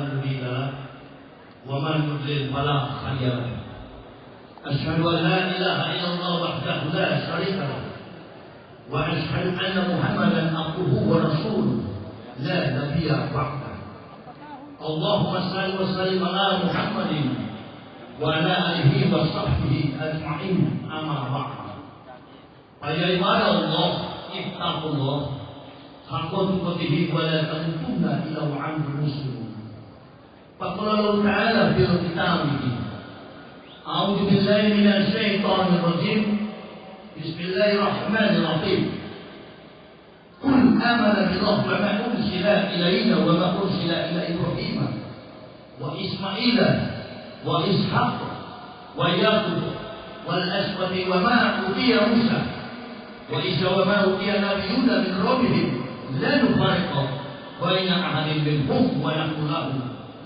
مضل له ومن يضلل فلا هادي له أشهد أن لا إله إلا الله وحده لا شريك له وأشهد أن محمدا عبده ورسوله لا نبي بعده اللهم صل وسلم على محمد وعلى آله وصحبه أجمعين أما بعد فيا عباد الله اتقوا الله حق تقاته ولا تموتن إلا وأنتم مسلمون فقال الله تعالى في كتابه أعوذ بالله من الشيطان الرجيم بسم الله الرحمن الرحيم قل آمن بالله وما أرسل إلينا وما أرسل إلى إبراهيم وإسماعيل وإسحاق ويعقوب والأسباط وما أوتي موسى وعيسى وما أوتي النبيون من ربهم لا نفرق بين أحد منهم ونحن له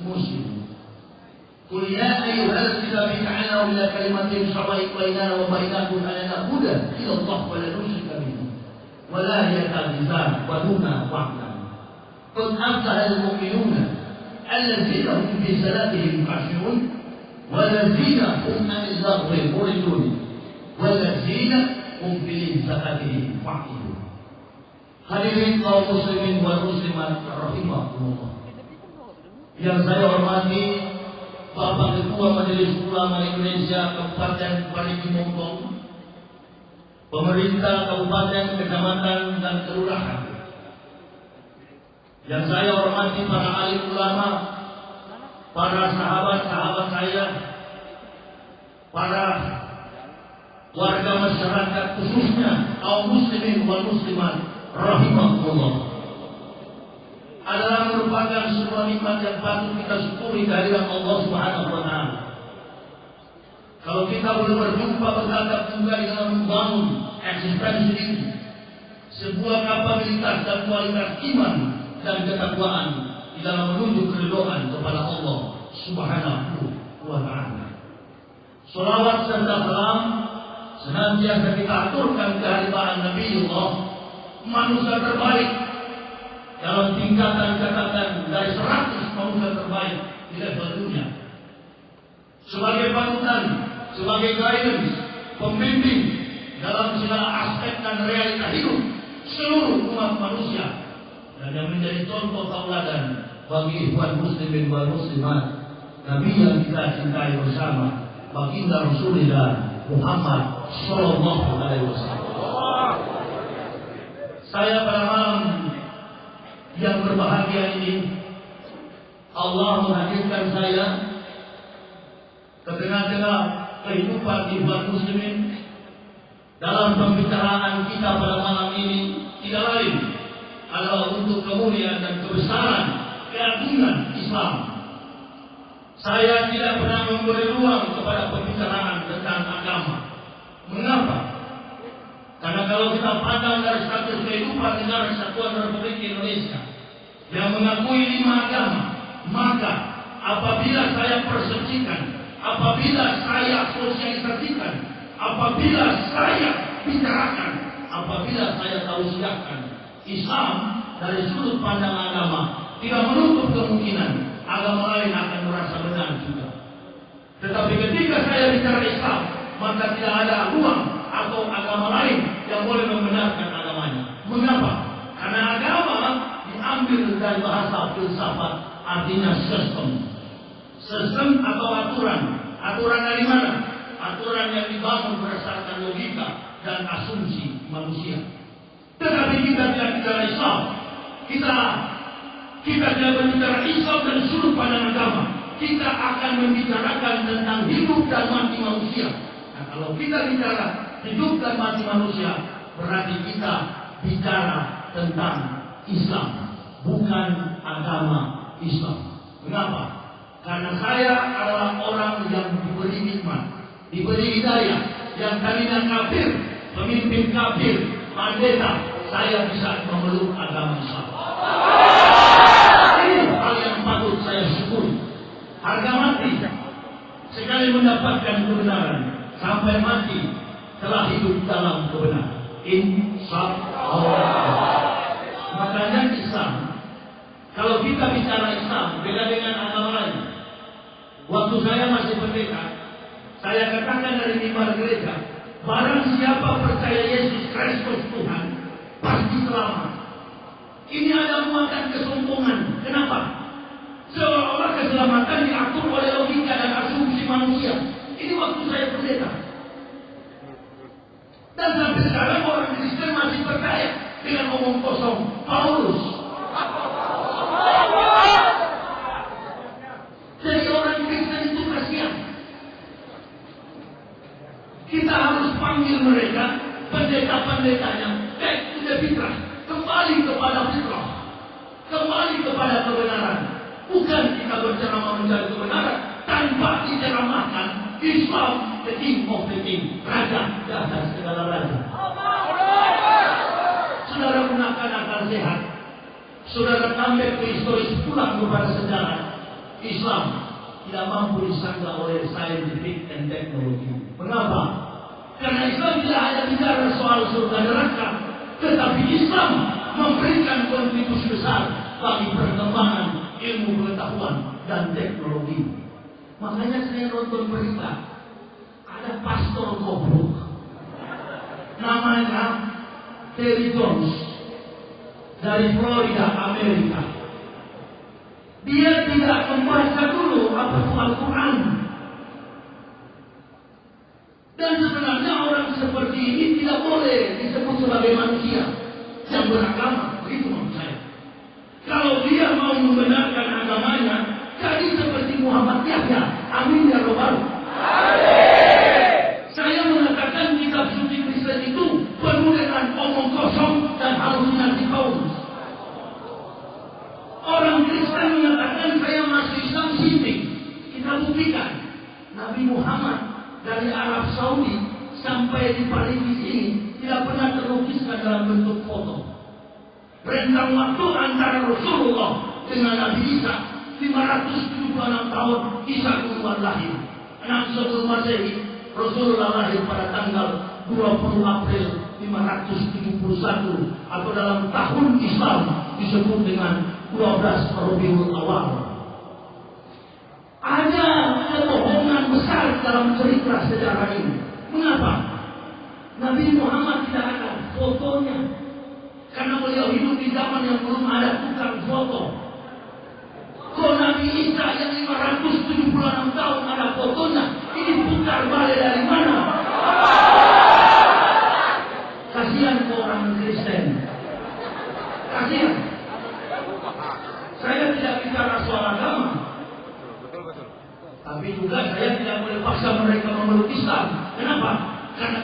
مسلمون قل يا أيها الكتاب تعالوا إلى كلمة سواء بيننا وبينكم ألا نعبد إلا الله ولا نشرك به ولا يتخذ بعضنا بعضا قد أفلح المؤمنون الذين هم في صلاتهم خاشعون والذين هم عن اللغو معرضون والذين هم في zakatihim fa'idun. Hadirin kaum muslimin wal muslimat rahimakumullah. Yang saya hormati Bapak Ketua Majelis Ulama Indonesia Kabupaten Parigi Motong, pemerintah kabupaten, kecamatan dan kelurahan. Yang saya hormati para alim ulama, para sahabat-sahabat saya, para warga masyarakat khususnya kaum muslimin wal muslimat rahimahullah, adalah merupakan sebuah nikmat yang patut kita syukuri kehadiran Allah Subhanahu wa taala. Kalau kita belum berjumpa bertatap muka di dalam membangun eksistensi ini, sebuah kapabilitas dan kualitas iman dan ketakwaan di dalam menuju keridhaan kepada Allah Subhanahu wa taala. Salawat serta salam senantiasa kita aturkan kehadiran Nabiullah, manusia terbaik dalam tingkatan catatan dari 100 manusia terbaik di level dunia, sebagai panutan, sebagai guidance, pembimbing dalam segala aspek dan realita hidup seluruh umat manusia, dan yang menjadi contoh tauladan bagi ikhwan muslimin wal muslimat, Nabi yang kita cintai bersama, baginda Rasulullah Muhammad Sallallahu Alaihi Wasallam. Saya pada malam yang berbahagia ini, Allah menghadirkan saya ke tengah-tengah kehidupan ikhwan muslimin. Dalam pembicaraan kita pada malam ini tidak lain adalah untuk kemuliaan dan kebesaran keagungan Islam. Saya tidak pernah memberi ruang kepada pembicaraan tentang agama. Mengapa? Karena kalau kita pandang dari status kehidupan negara Kesatuan Republik Indonesia yang mengakui 5 agama, maka apabila saya persepsikan, apabila saya sosialisasikan, apabila saya bicarakan, apabila saya tausiahkan Islam dari sudut pandang agama, tidak menutup kemungkinan agama lain akan merasa benar juga. Tetapi ketika saya bicara Islam, maka tidak ada ruang atau agama lain yang boleh membenarkan agamanya. Mengapa? Karena agama diambil dari bahasa filsafat, artinya sistem. Sistem atau aturan. Aturan dari mana? Aturan yang dibangun berdasarkan logika dan asumsi manusia. Tetapi kita tidak bicara Islam. Kita tidak berbicara Islam dari sudut pandang agama. Kita akan membicarakan tentang hidup dan mati manusia. Nah, kalau kita bicara hidup dan mati manusia, berarti kita bicara tentang Islam, bukan agama Islam. Mengapa? Karena saya adalah orang yang diberi nikmat, diberi hidayah, yang tadinya kafir, pemimpin kafir, pendeta, saya bisa memeluk agama Islam. Ini hal yang patut saya syukuri. Harga mati sekali mendapatkan kebenaran, sampai mati telah hidup dalam kebenaran. Insya Allah. Makanya Islam Kalau kita bicara Islam, beda dengan agama lain. Waktu saya masih pendeta, saya katakan dari mimbar gereja, barang siapa percaya Yesus Kristus Tuhan, pasti selamat. Ini ada muatan kesombongan. Kenapa? Seolah-olah keselamatan diatur oleh logika dan asumsi manusia. Ini waktu saya pendeta. Dan sampai sekarang orang Kristen masih percaya dengan omong kosong Paulus. Jadi orang Kristen itu kasihan. Kita harus panggil mereka, pendeta-pendetanya, back to the fitrah, kembali kepada fitrah, kembali kepada kebenaran. Bukan kita berceramah mencari kebenaran tanpa diceramahkan Islam, the king of the king, raja di atas segala raja. Saudara gunakan akal sehat. Saudara tambah ke historis, pulang kepada sejarah. Islam tidak mampu disanggah oleh scientific and technology. Mengapa? Karena Islam tidak hanya bicara soal surga neraka, tetapi Islam memberikan kontribusi besar bagi perkembangan ilmu pengetahuan dan teknologi. Makanya saya nonton berita, ada pastor goblok, namanya Terry Jones dari Florida, Amerika. Dia tidak membaca dulu apa itu Al-Quran. Dan sebenarnya orang seperti ini tidak boleh disebut sebagai manusia yang beragama. Begitu maksud saya. Kalau dia mau membenarkan agamanya, jadi seperti Muhammad Yahya. Amin ya Rabbal. Saya mengatakan kitab suci Kristen itu penuh dengan omong kosong dan halusinasi Paulus. Orang Kristen mengatakan saya masuk Islam sinting. Kita buktikan Nabi Muhammad dari Arab Saudi sampai di Parigi ini tidak pernah terlukiskan dalam bentuk foto. Rentang waktu antara Rasulullah dengan Nabi Isa 576 tahun Isa keluar lahir. 6 sebelum Masehi, Rasulullah lahir pada tanggal 20 April 571 atau dalam tahun Islam disebut dengan 12 Rabiul Awal. Ada kebohongan besar dalam cerita sejarah ini. Mengapa? Nabi Muhammad tidak ada fotonya. Karena beliau hidup di zaman yang belum ada tukang foto. Kok Nabi Isa yang 576 tahun ada fotonya? Ini putar balik dari mana? Kasihan ke orang Kristen. Kasihan. Saya tidak bicara soal agama. Tapi juga saya tidak boleh paksa mereka memeluk Islam. Kenapa? Karena